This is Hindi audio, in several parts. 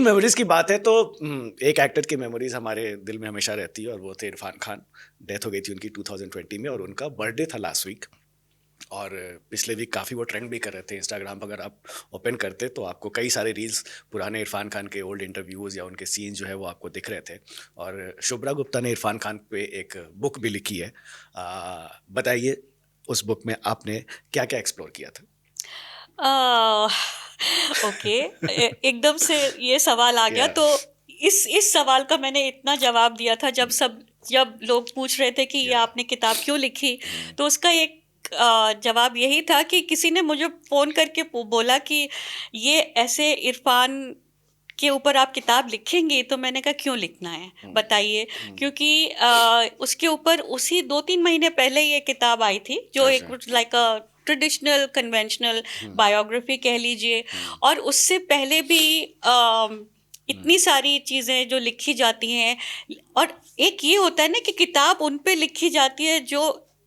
मेमोरीज की बात है तो एक एक्टर की मेमोरीज हमारे दिल में हमेशा रहती है और वो थे इरफान खान। डेथ हो गई थी उनकी 2020 में और उनका बर्थडे था लास्ट वीक। और पिछले वीक काफ़ी वो ट्रेंड भी कर रहे थे इंस्टाग्राम पर। अगर आप ओपन करते तो आपको कई सारे रील्स पुराने इरफान खान के ओल्ड इंटरव्यूज़ या उनके सीन जो है वो आपको दिख रहे थे। और शुभ्रा गुप्ता ने इरफान खान पे एक बुक भी लिखी है। बताइए उस बुक में आपने क्या क्या एक्सप्लोर किया था? आ, ओके। एकदम से ये सवाल आ गया या तो इस सवाल का मैंने इतना जवाब दिया था जब लोग पूछ रहे थे कि ये या आपने किताब क्यों लिखी। तो उसका एक जवाब यही था कि किसी ने मुझे फोन करके बोला कि ये ऐसे इरफान के ऊपर आप किताब लिखेंगी। तो मैंने कहा क्यों लिखना है बताइए। क्योंकि उसके ऊपर उसी 2-3 महीने पहले ये किताब आई थी जो एक अच्छा। Like a traditional conventional biography कह लीजिए। और उससे पहले भी इतनी सारी चीज़ें जो लिखी जाती हैं। और एक ये होता है ना कि किताब उन पे लिखी जाती है जो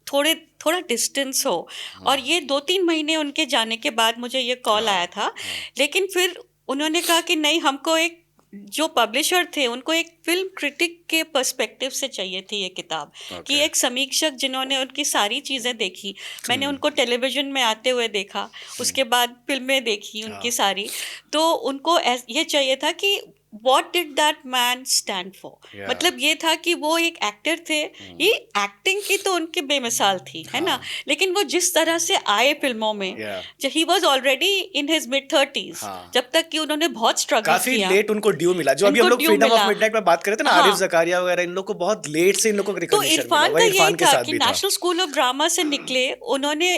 थोड़ा डिस्टेंस हो। और ये 2-3 महीने उनके जाने के बाद मुझे ये कॉल आया था। लेकिन फिर उन्होंने कहा कि नहीं, हमको एक जो पब्लिशर थे उनको एक फिल्म क्रिटिक के पर्सपेक्टिव से चाहिए थी ये किताब। कि ओके। एक समीक्षक जिन्होंने उनकी सारी चीज़ें देखी। मैंने उनको टेलीविजन में आते हुए देखा, उसके बाद फिल्में देखी उनकी हाँ। सारी। तो उनको ये चाहिए था कि what did that man stand for. या मतलब ये था कि वो एक एक्टर थे। ये एक्टिंग की तो उनकी बेमिसाल थी, है ना। हाँ। लेकिन वो जिस तरह से आए फिल्मों में, या he was already in his mid 30s। हाँ। जब तक कि उन्होंने बहुत स्ट्रगल काफी किया, लेट उनको ड्यू मिला। जो अभी हम इनको लोग ड्यू फ्रीडम ऑफ मिला। मिडनाइट में बात कर रहे थे ना, हाँ। आरिफ जकारिया वगैरह, इन लोग को बहुत लेट से इन लोग को तो रिकॉग्निशन मिला। इरफान का वही यही इरफान के था साथ कि भी था। नेशनल स्कूल ऑफ ड्रामा से निकले उन्होंने,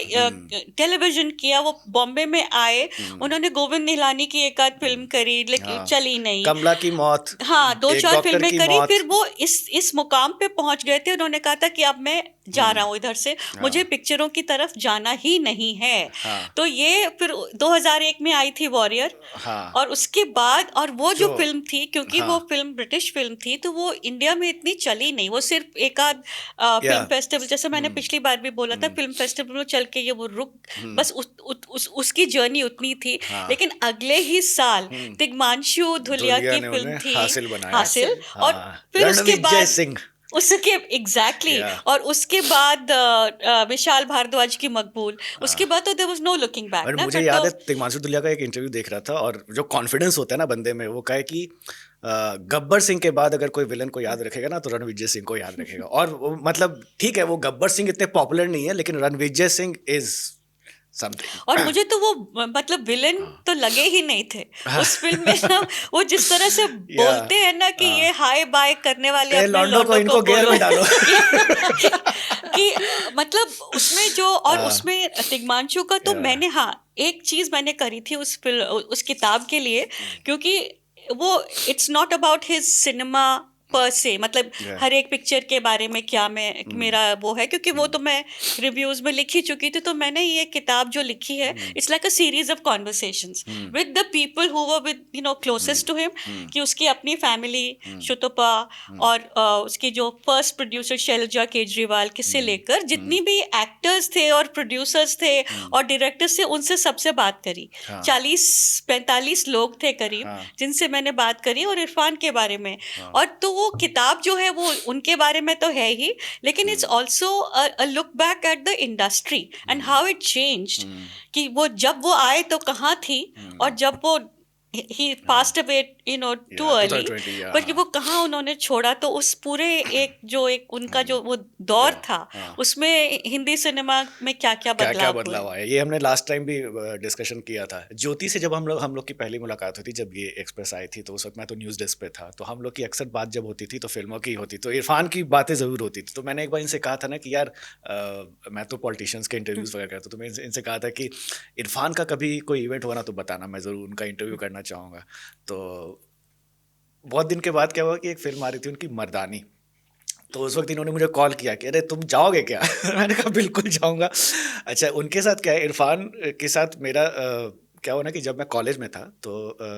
टेलीविजन किया, वो बॉम्बे में आए। उन्होंने गोविंद निहलानी की एक आध फिल्म करी लेकिन हाँ। चली नहीं। कमला की मौत, हाँ, दो एक चार डॉक्टर फिल्में की करी, मौत। फिर वो इस मुकाम पे पहुंच गए थे। उन्होंने कहा था कि अब मैं जा रहा हूँ इधर से, मुझे हाँ। पिक्चरों की तरफ जाना ही नहीं है। हाँ। तो ये फिर 2001 में आई थी वॉरियर। हाँ। और उसके बाद, और वो जो जो फिल्म थी, क्योंकि हाँ। वो फिल्म ब्रिटिश फिल्म थी तो वो इंडिया में इतनी चली नहीं। वो सिर्फ एक आध या फिल्म फेस्टिवल, जैसे मैंने पिछली बार भी बोला था, फिल्म फेस्टिवल में चल के ये वो रुक, बस उसकी जर्नी उतनी थी। हाँ। लेकिन अगले ही साल तिग्मांशु धुलिया धुलिया की ने फिल्म उन्हें थी हासिल बनाया। हासिल। और हाँ, फिर उसके रणविजय बाद सिंह। उसके एग्जैक्टली या और उसके बाद विशाल भारद्वाज की मकबूल। उसके हाँ। बाद तो there was no looking back और ना, मुझे फिर याद तो। है तिग्मांशु धुलिया का एक इंटरव्यू देख रहा था और जो कॉन्फिडेंस होता है ना बंदे में, वो कहे कि गब्बर सिंह के बाद अगर कोई विलन को याद रखेगा ना तो रणविजय सिंह को याद रखेगा। और मतलब ठीक है, वो गब्बर सिंह इतने पॉपुलर नहीं है लेकिन रणविजय सिंह इज और समथिंग। मुझे तो वो मतलब विलेन तो लगे ही नहीं थे उस फिल्म में ना। वो जिस तरह से या बोलते हैं ना कि ये हाय बाय करने वाले कहे अपने लौंडो को लौंडों को इनको गेयर बोलो। में डालो। कि मतलब उसमें जो, और उसमें तिग्मांशु का तो या मैंने, हाँ, एक चीज मैंने करी थी उस फिल्म, उस किताब के लिए। क्योंकि वो, it's not about his cinema पर से, मतलब या हर एक पिक्चर के बारे में क्या मैं, मेरा वो है, क्योंकि वो तो मैं रिव्यूज में लिख ही चुकी थी। तो मैंने ये किताब जो लिखी है, it's like a series of conversations with the people who were with closest to him. कि उसकी अपनी फैमिली, शुतुपा, और उसकी जो फर्स्ट प्रोड्यूसर शैलजा केजरीवाल से लेकर जितनी भी एक्टर्स थे और प्रोड्यूसर्स थे और डायरेक्टर्स थे, उनसे सबसे बात करी। हाँ। 40-45 लोग थे करीब हाँ। जिनसे मैंने बात करी, और इरफान के बारे में। हाँ। और तो वो किताब जो है वो उनके बारे में तो है ही, लेकिन it's also a look back at the industry and how it changed. कि वो जब वो आए तो कहाँ थी, और जब वो ही पास्ट अवे टू या अर्ली, 2020 या पर कि हाँ। वो कहाँ उन्होंने छोड़ा। तो उस पूरे एक उनका जो वो दौर या था, हाँ। उसमें हिंदी सिनेमा में क्या क्या क्या क्या बदलाव हुए। बदलाव आया, ये हमने लास्ट टाइम भी डिस्कशन किया था। ज्योति से जब हम लोग की पहली मुलाकात हुई थी, जब ये एक्सप्रेस आई थी, तो उस वक्त मैं तो न्यूज़ डेस्क पे था। तो हम लोग की अक्सर बात जब होती थी तो फिल्मों की होती, तो इरफान की बातें ज़रूर होती थी। तो मैंने एक बार इनसे कहा था ना कि यार मैं तो पॉलिटिशियंस के इंटरव्यूज़ वगैरह करता, तो मैं इनसे कहा था कि इरफान का कभी कोई इवेंट हुआ ना तो बताना, मैं ज़रूर उनका इंटरव्यू करना चाहूँगा। तो बहुत दिन के बाद क्या हुआ कि एक फिल्म आ रही थी उनकी, मर्दानी। तो उस वक्त इन्होंने मुझे कॉल किया कि अरे तुम जाओगे क्या? मैंने कहा बिल्कुल जाऊंगा। अच्छा, उनके साथ क्या है, इरफान के साथ मेरा क्या हुआ ना कि जब मैं कॉलेज में था तो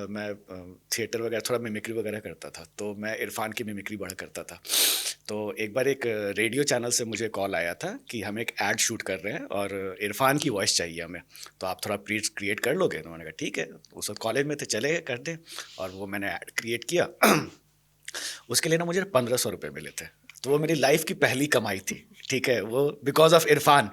मैं थिएटर वगैरह थोड़ा मिमिक्री वगैरह करता था, तो मैं इरफान की मिमिक्री बड़ा करता था। तो एक बार एक रेडियो चैनल से मुझे कॉल आया था कि हम एक ऐड शूट कर रहे हैं और इरफान की वॉइस चाहिए हमें, तो आप थोड़ा प्लीज क्रिएट कर लोगे? तो मैंने कहा ठीक है, उस वक्त कॉलेज में थे, चले गए कर दें। और वो मैंने ऐड क्रिएट किया। उसके लिए ना मुझे 1500 रुपये मिले थे, तो वो मेरी लाइफ की पहली कमाई थी, ठीक है, वो बिकॉज ऑफ इरफान।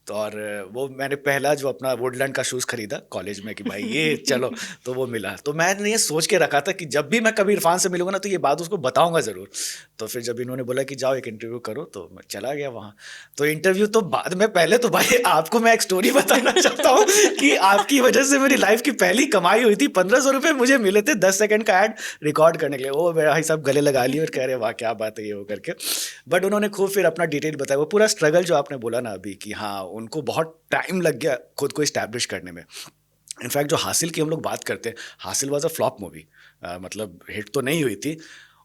तो और वो मैंने पहला जो अपना वुडलैंड का शूज़ खरीदा कॉलेज में कि भाई ये चलो, तो वो मिला। तो मैंने ये सोच के रखा था कि जब भी मैं कभी इरफान से मिलूंगा ना तो ये बात उसको बताऊंगा ज़रूर। तो फिर जब इन्होंने बोला कि जाओ एक इंटरव्यू करो, तो मैं चला गया वहाँ। तो इंटरव्यू तो बाद में, पहले तो भाई आपको मैं एक स्टोरी बताना चाहता हूँ कि आपकी वजह से मेरी लाइफ की पहली कमाई हुई थी। 1500 रुपये मुझे मिले थे 10 सेकंड का ऐड रिकॉर्ड करने के लिए। वो भाई सब गले लगा लिए और कह रहे वाह क्या बात है ये वो करके। बट उन्होंने खूब फिर अपना डिटेल बताया, वो पूरा स्ट्रगल जो आपने बोला ना अभी कि हाँ उनको बहुत टाइम लग गया खुद को इस्टेब्लिश करने में। इनफैक्ट जो हासिल की हम लोग बात करते हैं, हासिल वाज अ फ्लॉप मूवी, मतलब हिट तो नहीं हुई थी।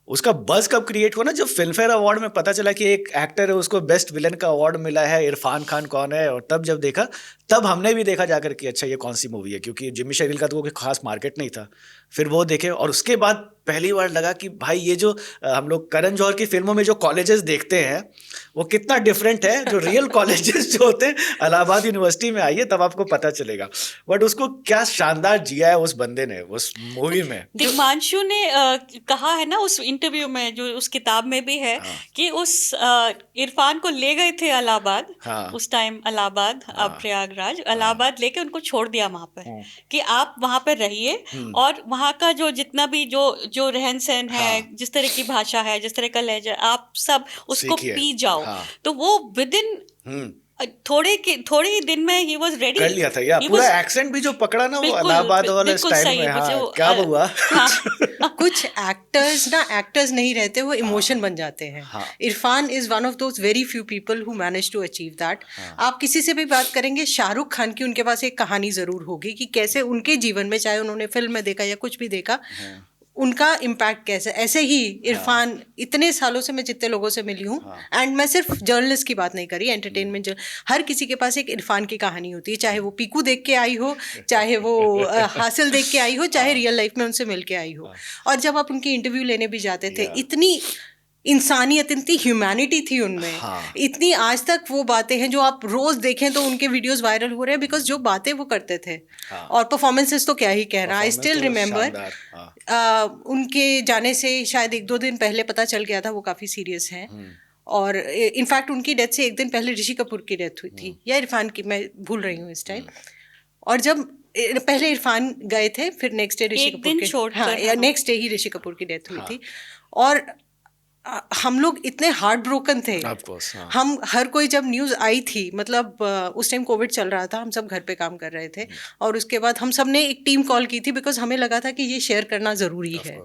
उसका बज़ कब क्रिएट हुआ ना, जब फिल्म फेयर अवार्ड में पता चला कि एक एक्टर है उसको बेस्ट विलन का अवार्ड मिला है, इरफान खान कौन है। और तब जब देखा, तब हमने भी देखा जाकर कि अच्छा ये कौन सी मूवी है, क्योंकि जिम्मी शेरगिल का तो कोई खास मार्केट नहीं था। फिर वो देखे और उसके बाद पहली बार लगा कि भाई ये जो हम लोग करण जौहर की फिल्मों में जो कॉलेजेस देखते हैं वो कितना डिफरेंट है, जो रियल कॉलेजेस जो होते हैं। इलाहाबाद यूनिवर्सिटी में आइए तब आपको पता चलेगा। बट उसको क्या शानदार जिया है उस बंदे ने उस मूवी में। दिग्मांशु ने कहा है ना उस इंटरव्यू में, जो उस किताब में भी है, कि उस इरफान को ले गए थे इलाहाबाद। हाँ। उस टाइम इलाहाबाद, अब प्रयागराज, इलाहाबाद लेके उनको छोड़ दिया वहां पर कि आप वहां पर रहिए और वहां का जो जितना भी जो जो रहन सहन है, जिस तरह की भाषा है, जिस तरह का लहजा, आप सब उसको सीखिए। पी जाओ। हाँ। तो वो विद इन थोड़े ही दिन में ही वाज रेडी कर लिया था। या पूरा एक्सेंट भी जो पकड़ा ना वो इलाहाबाद वाले बिल्कुल स्टाइल सही, में। हाँ, जो क्या हुआ? कुछ एक्टर्स ना एक्टर्स नहीं रहते, वो इमोशन बन जाते हैं। Irfan is one of those very few people who manage to achieve that. आप किसी से भी बात करेंगे, शाहरुख खान की उनके पास एक कहानी जरूर होगी कि कैसे उनके जीवन में, चाहे उन्होंने फिल्म में देखा या कुछ भी देखा, उनका इम्पैक्ट कैसे। ऐसे ही इरफान, इतने सालों से मैं जितने लोगों से मिली हूँ, एंड मैं सिर्फ जर्नलिस्ट की बात नहीं करी, एंटरटेनमेंट, हर किसी के पास एक इरफान की कहानी होती है, चाहे वो पीकू देख के आई हो, चाहे वो हासिल देख के आई हो, चाहे रियल लाइफ में उनसे मिल के आई हो। और जब आप उनकी इंटरव्यू लेने भी जाते थे, इतनी इंसानियत, इतनी ह्यूमैनिटी थी उनमें। इतनी आज तक वो बातें हैं जो आप रोज देखें तो उनके वीडियोस वायरल हो रहे हैं, बिकॉज जो बातें वो करते थे। और परफॉर्मेंसेस तो क्या ही कहना। आई स्टिल रिमेम्बर उनके जाने से शायद 1-2 दिन पहले पता चल गया था वो काफी सीरियस हैं। और इनफैक्ट उनकी डेथ से 1 दिन पहले ऋषि कपूर की डेथ हुई थी, या इरफान की, मैं भूल रही हूँ इस टाइम। और जब पहले इरफान गए थे, फिर नेक्स्ट डे ऋषि कपूर के, नेक्स्ट डे ही ऋषि कपूर की डेथ हुई थी। और हम लोग इतने हार्ट ब्रोकन थे। हम हर कोई, जब न्यूज़ आई थी, मतलब उस टाइम कोविड चल रहा था, हम सब घर पे काम कर रहे थे, और उसके बाद हम सब ने एक टीम कॉल की थी, बिकॉज हमें लगा था कि ये शेयर करना ज़रूरी है।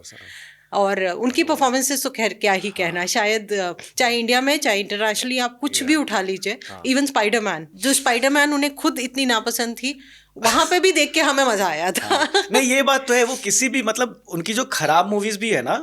और उनकी परफॉर्मेंसेस तो खैर क्या ही कहना, शायद चाहे इंडिया में चाहे इंटरनेशनली आप कुछ भी उठा लीजिए, इवन स्पाइडरमैन, जो स्पाइडरमैन उन्हें खुद इतनी नापसंद थी, वहां पे भी देख के हमें मजा आया था। नहीं ये बात तो है, वो किसी भी, मतलब उनकी जो खराब मूवीज भी है ना,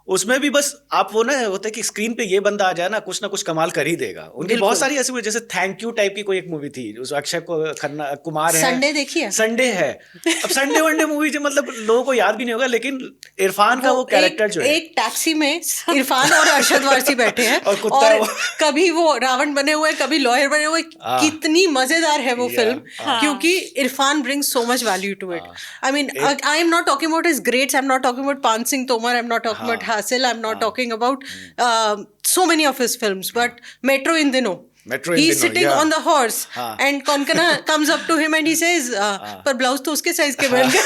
उसमें भी बस आप वो ना होता है कि स्क्रीन पे ये बंदा आ जाए ना कुछ कमाल कर ही देगा। उनकी बहुत सारी ऐसी मूवी, जैसे थैंक यू टाइप की कोई एक मूवी थी, उस अक्षय खन्ना कुमार है, संडे देखिए, संडे है। अब संडे वनडे मूवी जो मतलब लोगों को याद भी नहीं होगा, लेकिन इरफान का वो कैरेक्टर जो है, एक टैक्सी में इरफान और अरशद वारसी बैठे हैं और कभी वो रावण बने हुए, कभी लॉयर बने हुए। कितनी मजेदार है वो फिल्म, क्योंकि Irfan brings so much value to it. I mean, I am not talking about his greats, I am not talking about Paan Singh Tomar, I am not talking about Hasil, I'm not talking about so many of his films, but Metro in Dino. He's sitting on the horse and Konkana comes up to him and he says, पर ब्लाउज तो उसके साइज के बन गए।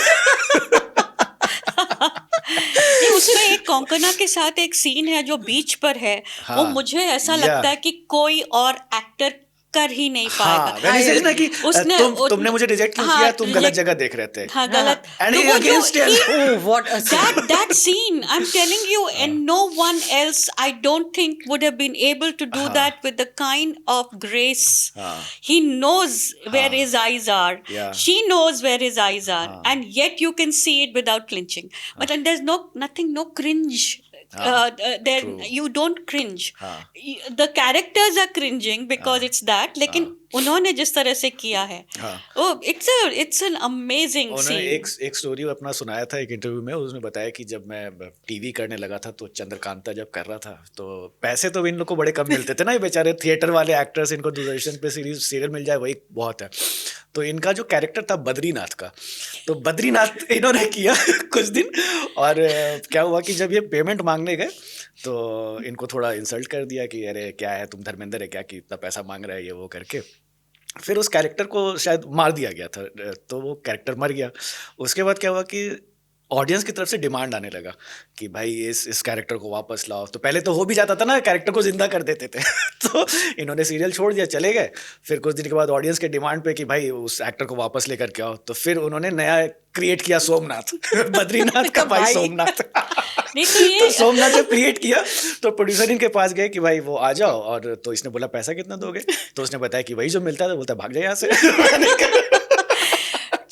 उसमें एक कोंकणा के साथ एक सीन है जो बीच पर है, वो मुझे ऐसा लगता है कि कोई और एक्टर कर ही नहीं पाएगा। ना कि उसने तुमने मुझे रिजेक्ट क्यों किया, तुम गलत जगह देख रहे थे। हाँ, गलत। That scene, I'm telling you, and no one else, I don't think, would have been able to do that with the kind of grace. He knows where his eyes are. She knows where his eyes are, and yet you can see it without flinching. But and there's no cringe. You don't cringe. The characters are cringing because it's that, लेकिन उन्होंने जिस तरह से किया है, वो इट्स एन अमेजिंग उन्होंने सीन। एक स्टोरी अपना सुनाया था एक इंटरव्यू में, उसमें बताया कि जब मैं टीवी करने लगा था तो चंद्रकांता जब कर रहा था तो पैसे तो इन लोग को बड़े कम मिलते थे ना, ये बेचारे थिएटर वाले एक्टर्स, इनको दूरदर्शन पे सीरियल मिल जाए वही बहुत है। तो इनका जो कैरेक्टर था बद्रीनाथ का, तो बद्रीनाथ इन्होंने किया कुछ दिन, और क्या हुआ कि जब ये पेमेंट मांगने गए तो इनको थोड़ा इंसल्ट कर दिया कि अरे क्या है तुम धर्मेंद्र है क्या कि इतना पैसा मांग रहा है ये वो करके। फिर उस कैरेक्टर को शायद मार दिया गया था, तो वो कैरेक्टर मर गया। उसके बाद क्या हुआ कि ऑडियंस की तरफ से डिमांड आने लगा कि भाई इस कैरेक्टर को वापस लाओ। तो पहले तो हो भी जाता था ना, कैरेक्टर को जिंदा कर देते थे तो इन्होंने सीरियल छोड़ दिया, चले गए। फिर कुछ दिन के बाद ऑडियंस के डिमांड पे कि भाई उस एक्टर को वापस लेकर के आओ, तो फिर उन्होंने नया क्रिएट किया सोमनाथ बद्रीनाथ का भाई सोमनाथ नहीं तो ये तो सोमनाथ जब क्रिएट किया तो प्रोड्यूसर इनके पास गए कि भाई वो आ जाओ, और तो इसने बोला पैसा कितना दोगे, तो उसने बताया कि वही जो मिलता था। बोलता भाग जाए यहाँ से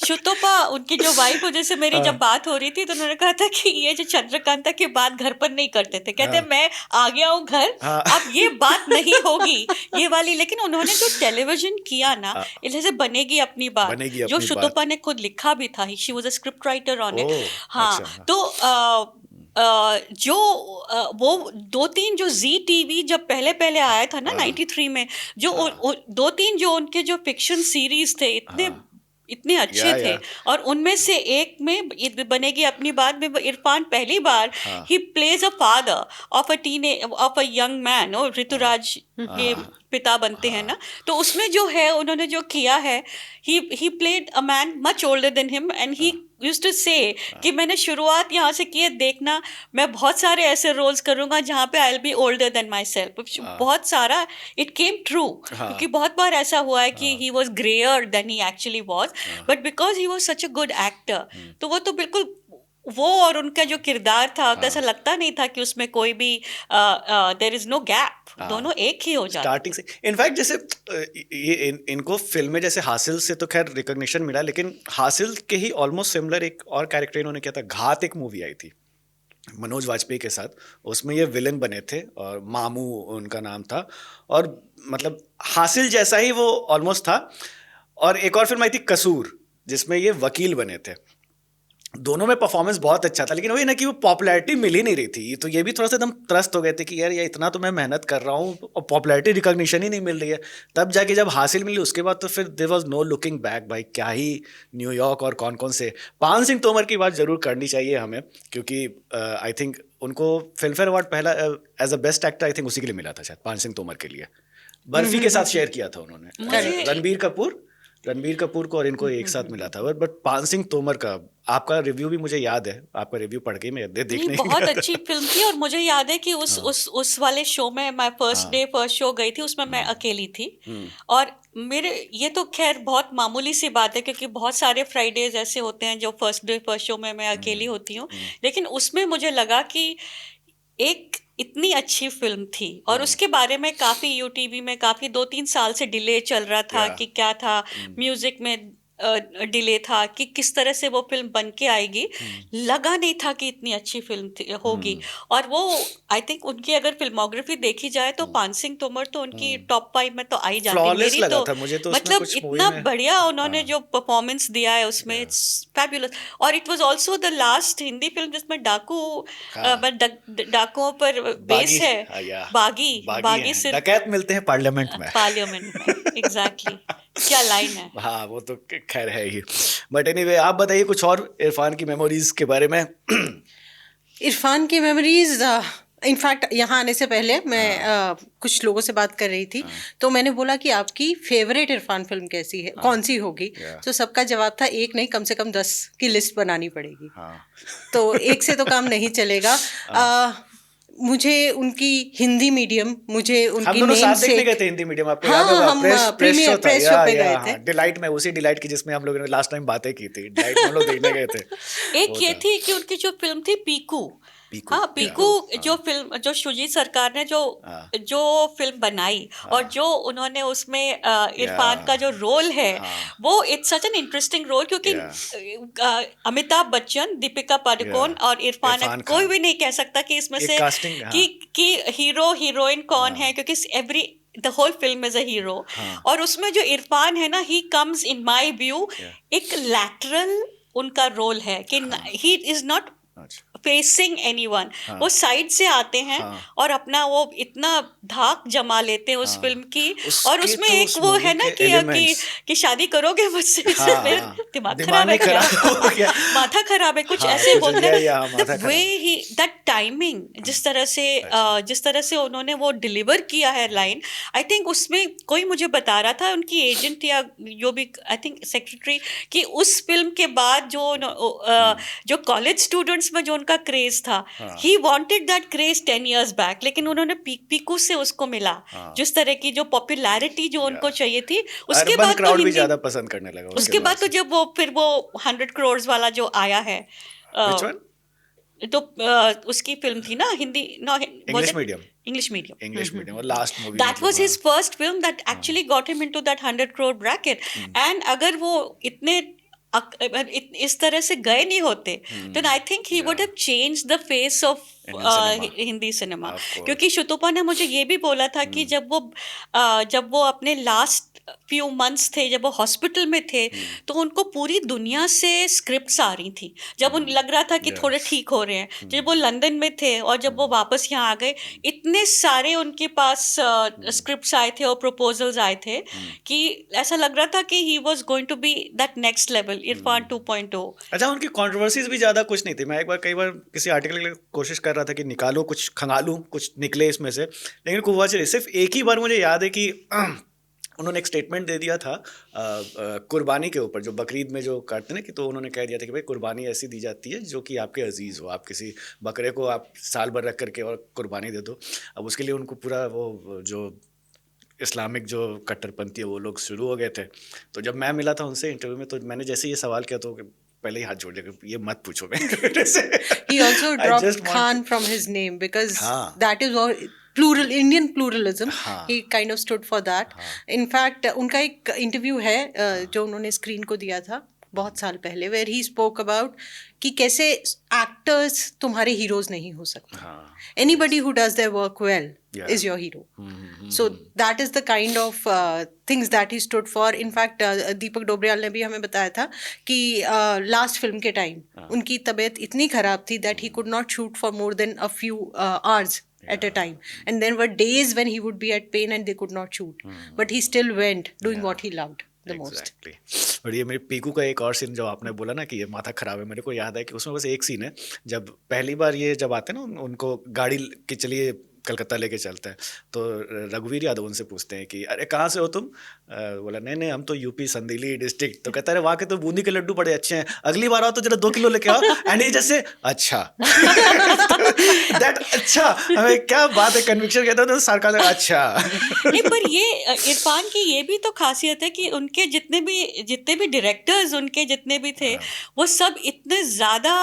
शुतोपा उनकी जो वाइफ, जैसे मेरी जब बात हो रही थी तो उन्होंने कहा था कि ये जो चंद्रकांता की बात घर पर नहीं करते थे, कहते मैं आ गया हूँ घर, अब ये बात नहीं होगी ये वाली। लेकिन उन्होंने जो टेलीविजन किया ना, जैसे बनेगी अपनी बात, जो शुतोपा ने खुद लिखा भी था, she was a script writer on it. हाँ, तो जो वो 2-3 जो जी टीवी जब पहले पहले आया था ना 93 में, जो 2-3 जो उनके जो फिक्शन सीरीज थे इतने अच्छे थे, और उनमें से एक में बनेगी अपनी बात में इरफान पहली बार ही plays a father of a young man, और ऋतुराज के पिता बनते हैं ना। तो उसमें जो है उन्होंने जो किया है, he played a man much older than him and he used to say कि मैंने शुरुआत यहाँ से की है, देखना मैं बहुत सारे ऐसे रोल्स करूँगा जहाँ पे I'll be older than myself। बहुत सारा it came true, क्योंकि बहुत बार ऐसा हुआ है कि he was grayer than he actually was, but because he was such a good actor, तो वो तो बिल्कुल वो और उनका जो किरदार था, तो ऐसा लगता नहीं था कि उसमें कोई भी देयर इज नो गैप, दोनों एक ही हो जाते स्टार्टिंग से। इनफैक्ट जैसे ये इनको फिल्म में जैसे हासिल से तो खैर रिकॉग्निशन मिला, लेकिन हासिल के ही ऑलमोस्ट सिमिलर एक और कैरेक्टर इन्होंने किया था, घात एक मूवी आई थी मनोज वाजपेयी के साथ, उसमें ये विलन बने थे और मामू उनका नाम था, और मतलब हासिल जैसा ही वो ऑलमोस्ट था। और एक और फिल्म आई थी कसूर, जिसमें ये वकील बने थे। दोनों में परफॉर्मेंस बहुत अच्छा था, लेकिन वही ना कि वो पॉपुलैरिटी मिल ही नहीं रही थी। तो ये भी थोड़ा सा एकदम त्रस्त हो गए थे कि यार ये इतना तो मैं मेहनत कर रहा हूँ और पॉपुलैरिटी रिकॉग्निशन ही नहीं मिल रही है। तब जाके जब हासिल मिली उसके बाद तो फिर there was no looking back. भाई क्या ही न्यूयॉर्क और कौन कौन से। पान सिंह तोमर की बात जरूर करनी चाहिए हमें, क्योंकि आई थिंक उनको फिल्म फेयर अवार्ड पहला as a best actor I think उसी के लिए मिला था शायद, पान सिंह तोमर के लिए। बर्फी के साथ शेयर किया था उन्होंने, रणबीर कपूर को और इनको एक साथ मिला था। बट पान सिंह तोमर का आपका रिव्यू भी मुझे याद है, आपका रिव्यू पढ़ के मैं देखने बहुत अच्छी फिल्म थी। और मुझे याद है कि उस वाले शो में मैं फर्स्ट शो गई थी, उसमें मैं अकेली थी। और मेरे ये तो खैर बहुत मामूली सी बात है, क्योंकि बहुत सारे फ्राइडेज ऐसे होते हैं जो फर्स्ट शो में मैं अकेली होती हूँ, लेकिन उसमें मुझे लगा कि एक इतनी अच्छी फिल्म थी। और उसके बारे में काफ़ी यूटीवी में काफ़ी 2-3 साल से डिले चल रहा था कि क्या था, म्यूजिक में डिले था कि किस तरह से वो फिल्म बन के आएगी। लगा नहीं था कि इतनी अच्छी फिल्म होगी। और वो आई थिंक उनकी अगर फिल्मोग्राफी देखी जाए तो पान सिंह तोमर तो उनकी टॉप 5 में तो आई जाती मेरी तो, मतलब इतना बढ़िया उन्होंने जो परफॉर्मेंस दिया है उसमें, इट्स फैबुलस। और it was also the last Hindi film जिसमें डाकुओं पर बेस है। बागी सिर्फ डकैत मिलते हैं पार्लियामेंट में एग्जैक्टली क्या लाइन है। हाँ वो तो खैर है ही। बट एनीवे आप बताइए कुछ और इरफान की मेमोरीज के बारे में। इरफान की मेमोरीज, इनफैक्ट यहाँ आने से पहले मैं कुछ लोगों से बात कर रही थी, तो मैंने बोला कि आपकी फेवरेट इरफान फिल्म कैसी है, कौन सी होगी। तो सबका जवाब था एक नहीं, कम से कम 10 की लिस्ट बनानी पड़ेगी। तो एक से तो काम नहीं चलेगा। मुझे उनकी हिंदी मीडियम, मुझे उनकी नेम से गए थे हिंदी मीडियम, आपको याद होगा? हम प्रेस शो पे गए थे, डिलाइट में, उसी डिलाइट की जिसमें हम लोगों ने लास्ट टाइम बातें की थी, डिलाइट में हम लोग देखने गए थे। एक ये थी कि उनकी जो फिल्म थी पीकू, पीकू जो फिल्म जो सुजीत सरकार ने जो फिल्म बनाई, और जो उन्होंने उसमें इरफान का जो रोल है वो it's such an interesting role, क्योंकि अमिताभ बच्चन, दीपिका पादुकोण और इरफान, कोई भी नहीं कह सकता कि इसमें से कि हीरो हीरोइन कौन है, क्योंकि the whole film is a hero. और उसमें जो इरफान है ना, he comes in my view, एक लैटरल उनका रोल है कि he is not facing anyone, वो साइड से आते हैं और अपना वो इतना धाक जमा लेते हैं उस फिल्म की। और उसमें तो एक उस वो मूवी है ना के elements। कि शादी करोगे मुझसे, मेरा दिमाग खराब है खराब हो क्या? गया। माथा खराब है, कुछ हाँ, ऐसे कुछ बोलते या हैं। माथा the way he, that timing, जिस तरह से उन्होंने वो डिलीवर किया है लाइन, आई थिंक उसमें कोई मुझे बता रहा था, उनकी एजेंट या जो भी, आई थिंक सेक्रेटरी, कि उस फिल्म के बाद जो कॉलेज स्टूडेंट्स में जो उनका क्रेज था, he wanted that craze 10 years back, लेकिन उन्होंने पीकू से उसको मिला, जिस तरह की जो पॉपुलैरिटी जो उनको चाहिए थी। उसके अर्बन बाद तो क्राउड भी हिंदी, ज्यादा पसंद करने लगा उसके बाद तो जब वो फिर वो 100 crores वाला जो आया है, Which one? तो उसकी फिल्म थी ना Hindi, English medium। English medium, English medium और last movie that was his first film that actually got him into that 100 crore bracket। and अगर वो इतने इस तरह से गए नहीं होते, then I think he would have changed the face of Hindi cinema. क्योंकि शुतुपा ने मुझे ये भी बोला था कि जब वो अपने लास्ट फ्यू मंथ्स थे, जब वो हॉस्पिटल में थे, तो उनको पूरी दुनिया से स्क्रिप्ट्स आ रही थी, जब उन लग रहा था कि थोड़े ठीक हो रहे हैं। जब वो लंदन में थे और जब वो वापस यहाँ आ गए, इतने सारे उनके पास स्क्रिप्ट्स आए थे और प्रपोजल्स आए थे कि ऐसा लग रहा था कि he was going to be that next level, Irfan 2.0। अच्छा, उनकी कंट्रोवर्सीज भी ज्यादा कुछ नहीं थी। मैं कई बार किसी आर्टिकल के लिए कोशिश कर रहा था कि निकालूं कुछ, खंगालूं कुछ निकले इसमें से, लेकिन कुछ चलिए। सिर्फ एक ही बार मुझे याद है कि उन्होंने एक स्टेटमेंट दे दिया था कुर्बानी के ऊपर, जो बकरीद में जो काटते ना, कि तो उन्होंने कह दिया था कि भाई कुर्बानी ऐसी दी जाती है जो कि आपके अजीज़ हो, आप किसी बकरे को आप साल भर रख करके और कुर्बानी दे दो। अब उसके लिए उनको पूरा वो जो इस्लामिक जो कट्टरपंथी है वो लोग शुरू हो गए थे। तो जब मैं मिला था उनसे इंटरव्यू में, तो मैंने जैसे ये सवाल किया तो पहले ही हाथ जोड़ दिया, ये मत पूछो मेरे से। He also dropped Khan from his name because that is what plural Indian pluralism. He kind of stood for that. In fact, उनका एक इंटरव्यू है जो उन्होंने स्क्रीन को दिया था बहुत साल पहले, where he spoke about कि कैसे एक्टर्स तुम्हारे हीरोज नहीं हो सकते। Anybody who does their work well is your hero. So that is the kind of things that he stood for. In fact, दीपक डोबरियाल ने भी हमें बताया था कि लास्ट फिल्म के टाइम उनकी तबीयत इतनी खराब थी that he could not shoot for more than a few hours at a time, and there were days when he would be at pain and they could not shoot, but he still went doing what he loved the most. और ये मेरे पीकू का एक और सीन जो आपने बोला ना कि ये माथा खराब है, मेरे को याद है कि उसमें बस एक सीन है, जब पहली बार ये जब आते हैं ना, उनको गाड़ी के चलिए कलकत्ता लेके चलता है, तो रघुवीर यादव उनसे पूछते हैं कि अरे कहाँ से हो तुम? बोला नहीं हम तो यूपी संदीली डिस्ट्रिक्ट। तो कहता है वहाँ के तो बूंदी के लड्डू बड़े अच्छे हैं, अगली बार आओ तो जरा 2 किलो लेके आओ। एंड ये जैसे अच्छा दैट अच्छा, हमें क्या बात है, कन्विक्शन कहता है तो सरकार अच्छा। नहीं, पर ये इरफान की ये भी तो खासियत है कि उनके जितने भी डायरेक्टर्स, उनके जितने भी थे, वो सब इतने ज़्यादा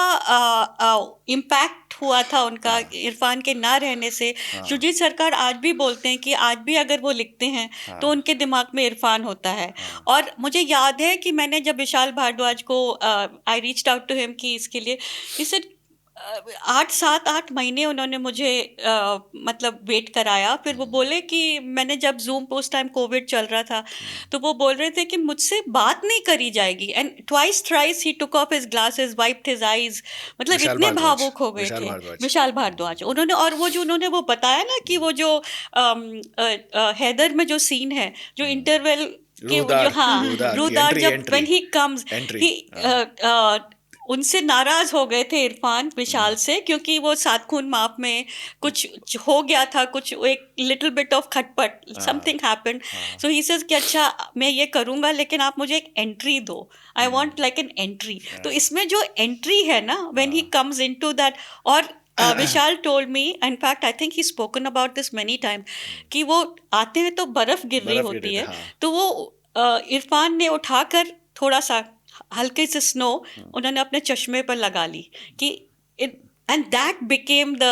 इम्पैक्ट हुआ था उनका इरफान के ना रहने से। सुजीत सरकार आज भी बोलते हैं कि आज भी अगर वो लिखते हैं तो उनके दिमाग में इरफान होता है। और मुझे याद है कि मैंने जब विशाल भारद्वाज को I reached out to him कि इसके लिए, इसे 8 महीने उन्होंने मुझे मतलब वेट कराया। फिर वो बोले कि मैंने जब जूम पे उस टाइम कोविड चल रहा था, तो वो बोल रहे थे कि मुझसे बात नहीं करी जाएगी। And twice thrice he took off his glasses, wiped his eyes, मतलब इतने भावुक हो गए थे विशाल भारद्वाज उन्होंने। और वो जो उन्होंने वो बताया ना कि वो जो हैदर में जो सीन है, जो इंटरवल के रूदार जब व्हेन ही कम्स, उनसे नाराज हो गए थे इरफान विशाल से, क्योंकि वो 7 खून माफ में कुछ हो गया था, कुछ एक लिटिल बिट ऑफ खटपट, something happened. So he says कि अच्छा मैं ये करूँगा लेकिन आप मुझे एक एंट्री दो, I want like an entry. तो इसमें जो एंट्री है ना, when he comes into that, और Vishal told me, in fact I think he's spoken about this many times, कि वो आते हैं तो बर्फ गिर रही होती है, तो वो इरफान ने उठाकर थोड़ा सा हल्के से स्नो उन्होंने अपने चश्मे पर लगा ली कि and that became the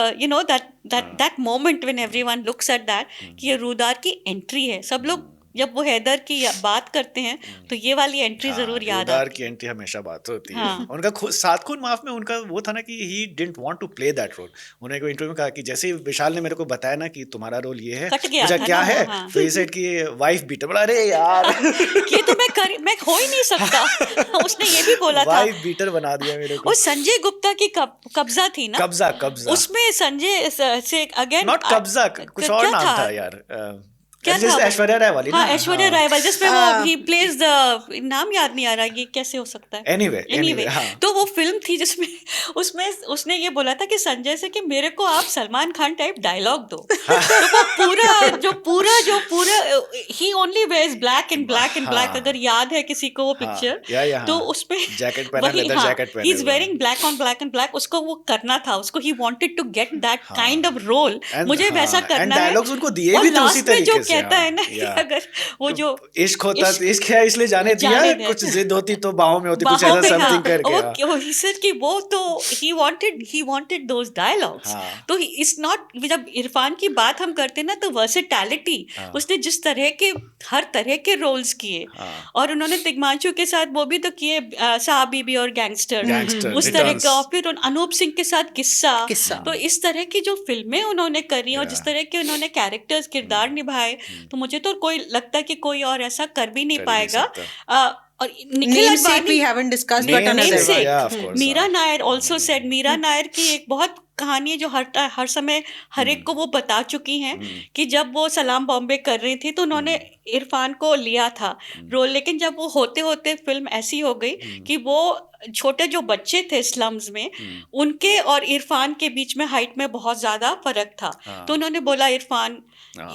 that moment when everyone looks at that कि ये रूदार की एंट्री है। सब लोग जब वो हैदर की बात करते हैं तो ये वाली एंट्री जरूर याद दिलदार आती की एंट्री हमेशा बात होती है। हाँ। उनका सात खून माफ में उनका वो था ना कि he didn't want to play that role. उन्होंने एक इंटरव्यू में कहा कि जैसे ही विशाल ने मेरे को बताया ना कि तुम्हारा रोल ये है, कट गया पूछा था क्या ना है, वो, हाँ। तो ये सेड कि वाइफ बीटर। बोला अरे यार ये तो मैं हो ही नहीं सकता। उसने ये भी बोला था, वाइफ बीटर बना दिया मेरे को। वो संजय गुप्ता की कब्जा थी ना, कब्जा उसमें संजय से अगेन नॉट कब्जा, कुछ और नाम था यार। क्या जैसे था? ऐश्वर्या राय वाली ना। हाँ, ऐश्वर्या राय वाली, जिसमें वो ही प्लेज द, नाम याद नहीं आ रहा, ये कैसे हो सकता है? एनीवे हाँ। तो वो फिल्म थी जिसमें उसमें उसने ये बोला था कि संजय से कि मेरे को आप सलमान खान टाइप डायलॉग दो। तो वो पूरा ही only wears black and black, अगर याद है किसी को वो पिक्चर, तो उसमें जैकेट पहना, लेदर जैकेट पहना, he is wearing black on black, उसको वो करना था, उसको he wanted to get that kind of role, मुझे वैसा करना है। डायलॉग्स उनको दिए भी तो उसी तरीके से कहता है ना कि अगर वो जो इश्क होता, इश्क है इसलिए जाने दिया, कुछ जिद होती तो बाहों में होती, कुछ ऐसा समथिंग करके। वो ही सर कि वो तो he wanted those dialogues। तो इट्स नॉट, जब इरफान की बात हम करते हैं ना, तो वर्सेटैलिटी, उसने जिस तरह के हर तरह के रोल्स किए, और उन्होंने तिग्मांशु के साथ वो भी तो किए, साहब बीबी और गैंगस्टर, उस तरह का, फिर अनूप सिंह के साथ किस्सा। तो इस तरह की जो फिल्में उन्होंने करी और जिस तरह के उन्होंने कैरेक्टर्स, किरदार निभाए, तो मुझे तो कोई लगता है कि कोई और ऐसा कर भी नहीं पाएगा। और Nikhil Advani, we haven't discussed, but another one. Meera Nair also said, Meera Nair की एक बहुत कहानी है जो हर समय हर एक को वो बता चुकी हैं कि जब वो सलाम बॉम्बे कर रही थी तो उन्होंने इरफान को लिया था रोल, लेकिन जब वो होते होते फिल्म ऐसी हो गई कि वो छोटे जो बच्चे थे स्लम्स में, उनके और इरफान के बीच में हाइट में बहुत ज्यादा फर्क था। तो उन्होंने बोला इरफान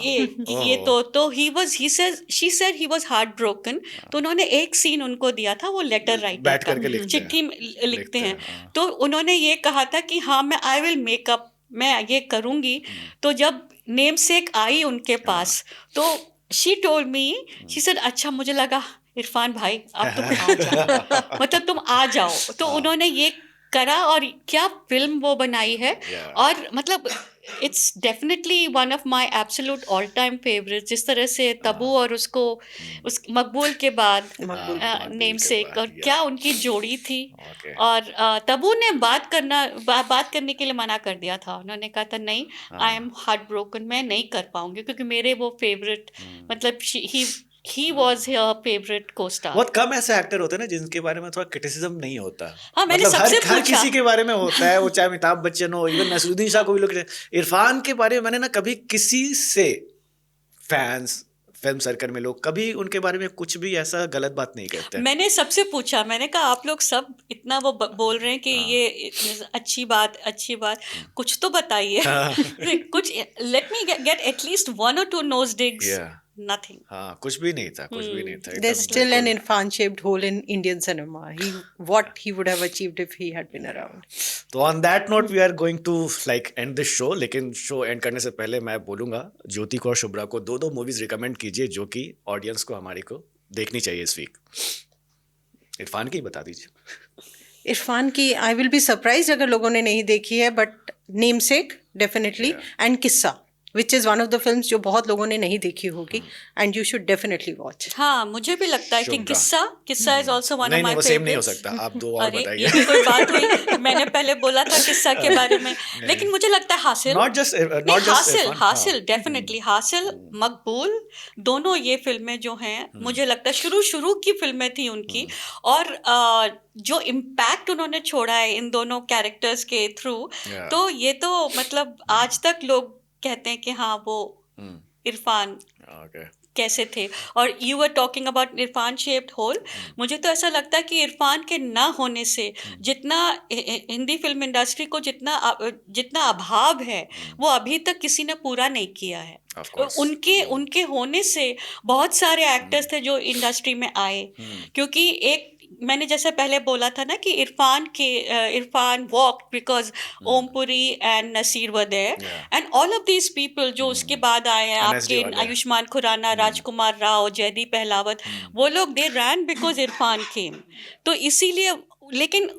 ये तो she said he was heart broken. तो उन्होंने एक सीन उनको दिया था, वो लेटर राइटर का, चिट्ठी लिखते हैं, तो उन्होंने ये कहा था कि हाँ मैं आई विल मेक अप, मैं ये करूंगी। तो जब नेम सेक आई उनके पास, तो she told me, she said अच्छा, मुझे लगा इरफान भाई अब तुम आ जाओ, मतलब तुम आ जाओ। तो उन्होंने ये करा और क्या फिल्म वो बनाई है। और मतलब it's definitely one of my absolute all time favourite. जिस तरह से तबू और उसको उस मकबूल के बाद नेम सेक, और क्या उनकी जोड़ी थी। और तबू ने बात करने के लिए मना कर दिया था, उन्होंने कहा था नहीं, आई एम हार्ट ब्रोकन, मैं नहीं कर पाऊंगी, क्योंकि मेरे वो फेवरेट, मतलब he was her favorite co-star। बहुत कम ऐसे एक्टर होते हैं ना जिनके बारे में थोड़ा क्रिटिसिज्म नहीं होता। हाँ, मैंने मतलब सबसे हर किसी के बारे में होता है, वो चाहे अमिताभ बच्चन हो, इवन नसरुद्दीन शाह को भी लोग। इरफान के बारे में मैंने ना कभी किसी से, फैंस, फिल्म सर्कल में लोग कभी उनके बारे में कुछ भी ऐसा गलत बात नहीं कहते। मैंने सबसे पूछा, मैंने कहा आप लोग सब इतना वो बोल रहे हैं कि ये अच्छी बात, कुछ तो बताइए। कुछ let me get at least one और टू नोज डिग्स। Nothing. हाँ, कुछ भी नहीं था। There's still an Irfan-shaped hole in Indian cinema. What he would have achieved if he had been around. तो on that note we are going to like end this show, लेकिन शो एंड करने से पहले मैं बोलूँगा ज्योति को और शुभ्रा को दो मूवीज रिकमेंड कीजिए जो कि ऑडियंस को, हमारी को देखनी चाहिए इस वीक। इरफान की बता दीजिए। इरफान की आई विल बी सरप्राइज्ड अगर लोगों ने नहीं देखी है, बट नेमसेक डेफिनेटली, एंड किस्सा, which is one of the films जो बहुत लोगों ने नहीं देखी होगी, and you should definitely watch। हाँ, मुझे भी लगता है कि किस्सा is also one of my favorites। Same नहीं हो सकता, आप दो और बताइए। ये कोई बात हुई, मैंने पहले बोला था किस्सा के बारे में, लेकिन मुझे लगता है हासिल डेफिनेटली, हासिल, मकबूल, दोनों ये फिल्में जो हैं, मुझे लगता है शुरू की फिल्में थी उनकी, और जो इम्पैक्ट उन्होंने छोड़ा है इन दोनों कैरेक्टर्स के थ्रू, तो ये तो मतलब आज तक लोग कहते हैं कि हाँ वो इरफान कैसे थे। और you were talking about Irfan shaped hole, मुझे तो ऐसा लगता है कि इरफान के ना होने से जितना हिंदी फिल्म इंडस्ट्री को जितना अभाव है, वो अभी तक किसी ने पूरा नहीं किया है। उनके होने से बहुत सारे एक्टर्स थे जो इंडस्ट्री में आए, क्योंकि एक मैंने जैसे पहले बोला था ना कि Irfan walk because Om Puri and Naseer were there, and all of these people जो उसके बाद आए हैं, आपके आयुष्मान खुराना, राजकुमार राव, जयदीप अहलावत, वो लोग दे रैन बिकॉज इरफान केम। तो इसीलिए, लेकिन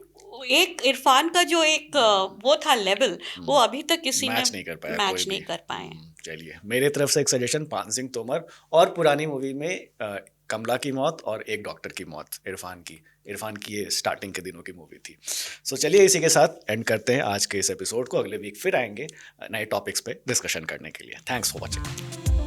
एक इरफान का जो एक वो था लेवल, वो अभी तक किसी ने मैच नहीं कर पाया, मैच कोई नहीं भी। कर पाए। चलिए, मेरे तरफ से एक सजेशन, पान सिंह तोमर और पुरानी मूवी में कमला की मौत और एक डॉक्टर की मौत, इरफान की ये स्टार्टिंग के दिनों की मूवी थी। सो चलिए, इसी के साथ एंड करते हैं आज के इस एपिसोड को। अगले वीक फिर आएंगे नए टॉपिक्स पे डिस्कशन करने के लिए। Thanks for watching.